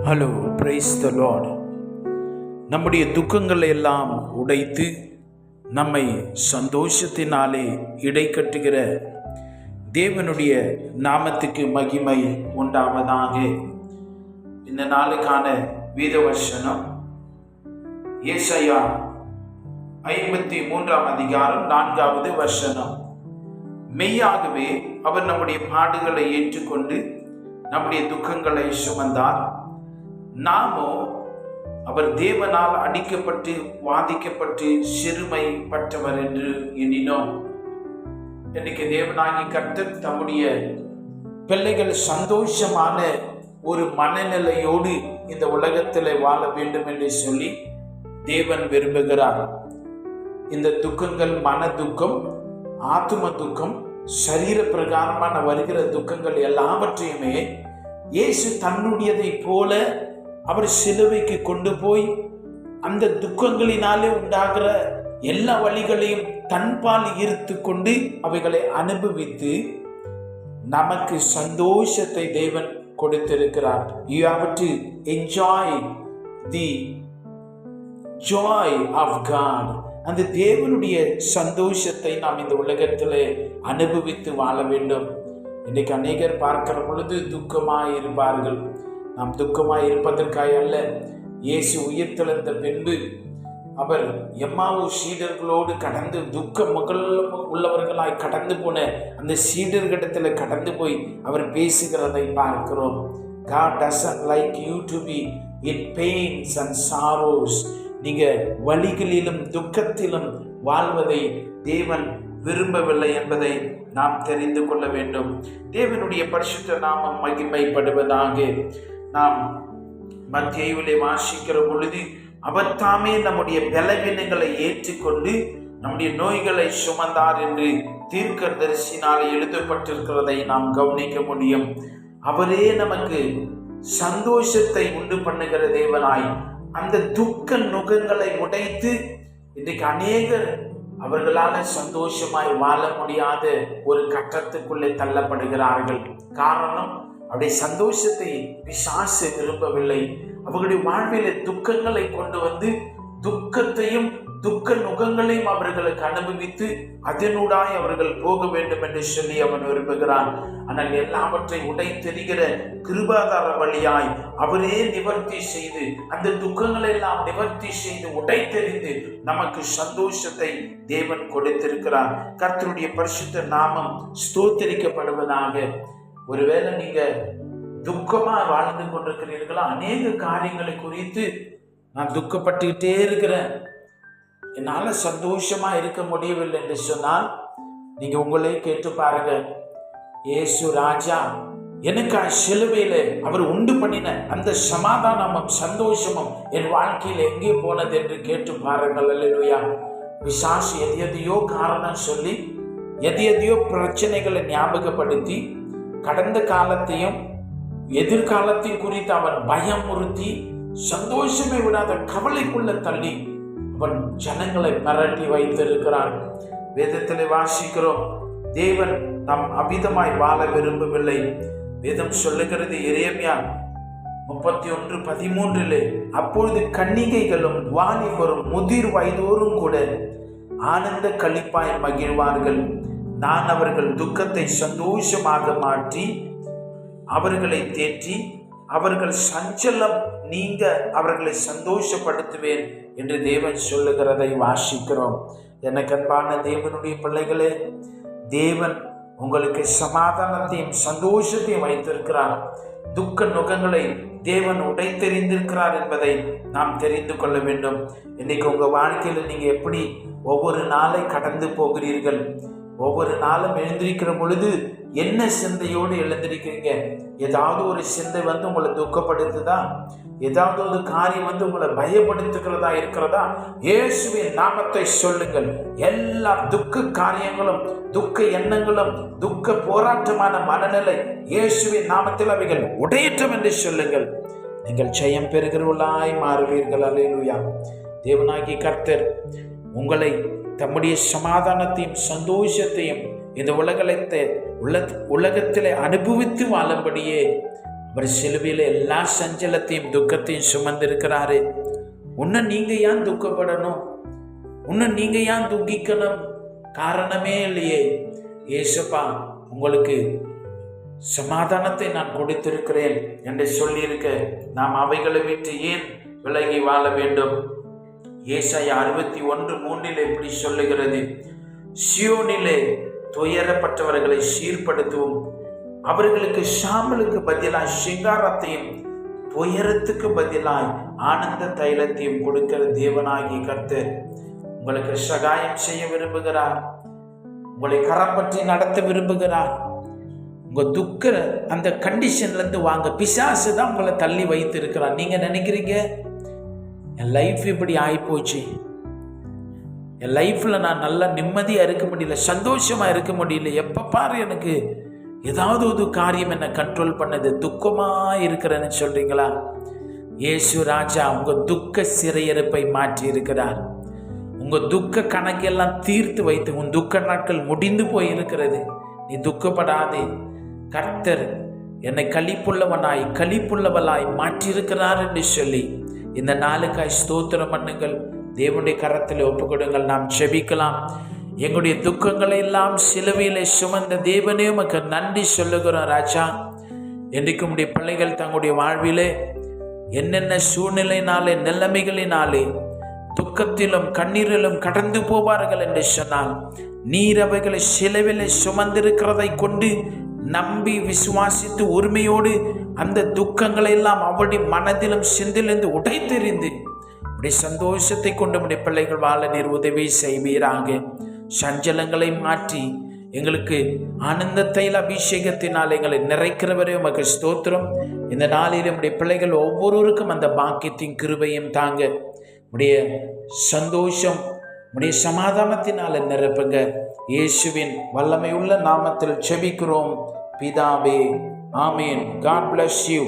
Hello, praise the Lord. நம்முடைய துக்கங்களை எல்லாம் உடைத்து நம்மை சந்தோஷத்தினாலே இடைக்கட்டுகிற தேவனுடைய நாமத்துக்கு மகிமை உண்டாவதாக. இந்த நாளுக்கான வேத வசனம் ஏசாயா 53 அதிகாரம் 4வது வசனம். மெய்யாகவே அவர் நம்முடைய பாடுகளை ஏற்றுக்கொண்டு நம்முடைய துக்கங்களை சுமந்தார். நாமோ அவர் தேவனால் அடிக்கப்பட்டு வாதிக்கப்பட்டு சிறுமைப்பட்டவர் என்று எண்ணினோம். இன்னைக்கு தேவனாகி கர்த்தர் தம்முடைய பிள்ளைகள் சந்தோஷமான ஒரு மனநிலையோடு இந்த உலகத்தில் வாழ வேண்டும் என்று சொல்லி தேவன் விரும்புகிறார். இந்த துக்கங்கள் மன துக்கம், ஆத்தும துக்கம், சரீர பிரகாரமான வருகிற துக்கங்கள் எல்லாவற்றையுமே இயேசு தன்னுடையதை போல அவர் சிலுவைக்கு கொண்டு போய் அந்த துக்கங்களினாலே உண்டாகிற எல்லா வழிகளையும் தன்பால் ஈர்த்து கொண்டு அவைகளை அனுபவித்து நமக்கு சந்தோஷத்தை தேவன் கொடுத்திருக்கிறார். You have to enjoy the joy of God. அந்த தேவனுடைய சந்தோஷத்தை நாம் இந்த உலகத்தில் அனுபவித்து வாழ வேண்டும். இன்னைக்கு அநேகர் பார்க்கிற பொழுது துக்கமாய் இருப்பார்கள். நாம் துக்கமாய் இருப்பதற்காக அல்ல. இயேசு உயிர்த்தெழுந்த பின்பு அவர் எம்மாவு சீடர்களோடு கடந்து துக்க முகல் உள்ளவர்களாய் கடந்து போன அந்த சீடர்களிடத்தில் கடந்து போய் அவர் பேசுகிறதை பார்க்கிறோம். God doesn't like you to be in pains and sorrows. நீங்க வலிகளிலும் துக்கத்திலும் வாழ்வதை தேவன் விரும்பவில்லை என்பதை நாம் தெரிந்து கொள்ள வேண்டும். தேவனுடைய பரிசுத்த நாமம் மகிமைப்படுவதாக. நாம் மத்தேயுவிலே வாசிக்கிற பொழுது அவர் தாமே நம்முடைய பலவீனங்களை ஏற்றுக்கொண்டு நம்முடைய நோய்களை சுமந்தார் என்று தீர்க்கதரிசினால் எழுதப்பட்டிருக்கிறதை நாம் கவனிக்க முடியும். அவரே நமக்கு சந்தோஷத்தை உண்டு பண்ணுகிற தேவனாய் அந்த துக்க நுகங்களை உடைத்து இன்றைக்கு அநேகர் அவர்களால் சந்தோஷமாய் வாழ முடியாத ஒரு கட்டத்துக்குள்ளே தள்ளப்படுகிறார்கள். காரணம், அவருடைய சந்தோஷத்தை பிசாசு விரும்பவில்லை. அவர்களுடைய வாழ்விலே துக்கங்களை கொண்டு வந்து துக்கத்தையும் துக்க நுகங்களையும் அவர்களுக்கு அனுபவித்து அதனூடாய் அவர்கள் போக வேண்டும் என்று சொல்லி அவன் விரும்புகிறான். ஆனால் எல்லாவற்றை உடைத்தெறிகிற கிருபாதார வழியாய் அவரே நிவர்த்தி செய்து அந்த துக்கங்களை எல்லாம் நிவர்த்தி செய்து உடைத்தெறிந்து நமக்கு சந்தோஷத்தை தேவன் கொடுத்திருக்கிறார். கர்த்தருடைய பரிசுத்த நாமம் ஸ்தோத்திரிக்கப்படுவதாக. ஒருவேளை நீங்க துக்கமா வாழ்ந்து கொண்டிருக்கிறீர்களா? அநேக காரியங்களை குறித்து நான் துக்கப்பட்டுக்கிட்டே இருக்கிறேன், என்னால் சந்தோஷமா இருக்க முடியவில்லை என்று சொன்னால் நீங்க உங்களே கேட்டு பாருங்க. இயேசு ராஜா எனக்கு சிலுவையில அவர் உண்டு பண்ணின அந்த சமாதானமும் சந்தோஷமும் என் வாழ்க்கையில் எங்கே போனது என்று கேட்டு பாருங்கள். அல்லேலூயா. பிசாசு எதையோ காரணம் சொல்லி எதையோ பிரச்சனைகளை ஞாபகப்படுத்தி கடந்த காலத்தையும் எதிர்காலத்தையும் குறித்து அவன் பயமுறுத்தி சந்தோஷமே விடாத கவலைக்குள்ள தள்ளி அவன் ஜனங்களை மிரட்டி வைத்திருக்கிறான். வேதத்தில் வாசிக்கிறோம், தேவன் நாம் அபிதமாய் வாழ விரும்பவில்லை. வேதம் சொல்லுகிறது எரேமியா 31:13, அப்பொழுது கன்னிகைகளும் வாலிபரும் முதிர் வயதோரும் கூட ஆனந்த களிப்பாய் மகிழ்வார்கள். நான் அவர்கள் துக்கத்தை சந்தோஷமாக மாற்றி அவர்களை தேற்றி அவர்கள் சஞ்சலம் நீங்க அவர்களை சந்தோஷப்படுத்துவேன் என்று தேவன் சொல்லுகிறதை வாசிக்கிறோம். எனக்கு அன்பான தேவனுடைய பிள்ளைகளே, தேவன் உங்களுக்கு சமாதானத்தையும் சந்தோஷத்தையும் வைத்திருக்கிறார். துக்க நுகங்களை தேவன் உடைத்தெறிந்திருக்கிறார் என்பதை நாம் தெரிந்து கொள்ள வேண்டும். இன்னைக்கு உங்க வாழ்க்கையில் நீங்க எப்படி ஒவ்வொரு நாளை கடந்து போகிறீர்கள்? ஒவ்வொரு நாளும் எழுந்திருக்கிற பொழுது என்ன சிந்தையோடு எழுந்திருக்கிறீங்க? ஏதாவது ஒரு சிந்தை வந்து உங்களை துக்கப்படுத்துதா? ஏதாவது ஒரு காரியம் வந்து உங்களை பயப்படுத்துகிறதா இருக்கிறதா? இயேசுவின் நாமத்தை சொல்லுங்கள். எல்லா துக்க காரியங்களும் துக்க எண்ணங்களும் துக்க போராட்டமான மனநிலை இயேசுவின் நாமத்தில் அவைகள் உடையட்டும் என்று சொல்லுங்கள். நீங்கள் ஜெயம் பெறுகிறவர்களாய் மாறுவீர்கள். அல்லேலூயா. தேவனாகிய கர்த்தர் உங்களை தம்முடைய சமாதானத்தையும் சந்தோஷத்தையும் இந்த உலகத்திலே அனுபவித்து வாழும்படியே அவர் சிலுவையில் எல்லா சஞ்சலத்தையும் துக்கத்தையும் சுமந்திருக்கிறாரு. உன்னை நீங்க ஏன் துக்கப்படணும்? உன்னை நீங்க ஏன் துக்கிக்கணும்? காரணமே இல்லையே. இயேசுப்பா உங்களுக்கு சமாதானத்தை நான் கொடுத்திருக்கிறேன் என்று சொல்லியிருக்க நாம் அவைகளை விட்டு ஏன் விலகி வாழ வேண்டும்? ஏசாயா 61:3 எப்படி சொல்லுகிறது? சியோனிலே துயரப்பட்டவர்களை சீர்படுத்தவும் அவர்களுக்கு சாம்பலுக்கு பதிலாய் சிங்காரத்தையும் துயரத்துக்கு பதிலாய் ஆனந்த தைலத்தையும் கொடுக்கிற தேவனாகி கர்த்தர் உங்களுக்கு சகாயம் செய்ய விரும்புகிறார். உங்களை கரம் பற்றி நடத்த விரும்புகிறார். உங்க துக்க அந்த கண்டிஷன்ல இருந்து வாங்க. பிசாசு தான் உங்களை தள்ளி வைத்து இருக்கிறார். நீங்க நினைக்கிறீங்க என் லைஃப் இப்படி ஆயிப்போச்சு, என் லைஃப்ல நான் நல்லா நிம்மதியா இருக்க முடியல, சந்தோஷமா இருக்க முடியல, எப்ப பாரு எனக்கு ஏதாவது ஒரு காரியம் என்ன கண்ட்ரோல் பண்ணது, துக்கமா இருக்கிறேன்னு சொல்றீங்களா? இயேசு ராஜா உங்க துக்க சிறையிருப்பை மாற்றி இருக்கிறார். உங்க துக்க கணக்கெல்லாம் தீர்த்து வைத்து உன் துக்க நாட்கள் முடிந்து போய் இருக்கிறது. நீ துக்கப்படாதே. கர்த்தர் என்னை களிப்புள்ளவனாய் களிப்புள்ளவளாய் மாற்றியிருக்கிறார் என்று சொல்லி இந்த நாளுக்காய் ஸ்தோத்திரம் பண்ணுங்கள். தேவனுடைய கரத்தில் ஒப்பு கொடுங்கள். நாம் செபிக்கலாம். எங்களுடைய துக்கங்களை எல்லாம் சிலுவையிலே சுமந்த தேவனே உமக்கு நன்றி சொல்லுகிறோம் ராஜா. என்றைக்கு உடைய பிள்ளைகள் தங்களுடைய வாழ்விலே என்னென்ன சூழ்நிலையினாலே நிலைமைகளினாலே துக்கத்திலும் கண்ணீரிலும் கடந்து போவார்கள் என்று சொன்னால், நீர் அவைகளை சிலுவையிலே சுமந்திருக்கிறதை கொண்டு நம்பி விசுவாசித்து உரிமையோடு அந்த துக்கங்களை எல்லாம் அவருடைய மனதிலும் சிந்திலிருந்து உடைத்தெறிந்து உடைய சந்தோஷத்தை கொண்டு உடைய பிள்ளைகள் வாழ நீர் உதவி செய்வீராக. சஞ்சலங்களை மாற்றி எங்களுக்கு ஆனந்த தைல அபிஷேகத்தினால் எங்களை நிறைக்கிறவரே உமக்கு ஸ்தோத்திரம். இந்த நாளில் நம்முடைய பிள்ளைகள் ஒவ்வொருவருக்கும் அந்த பாக்கியத்தின் கிருபையும் தாங்க. உடைய சந்தோஷம் உடைய சமாதானத்தினால் நிரப்புங்க. இயேசுவின் வல்லமையுள்ள நாமத்தில் செபிக்கிறோம் பிதாவே. ஆமீன். God bless you.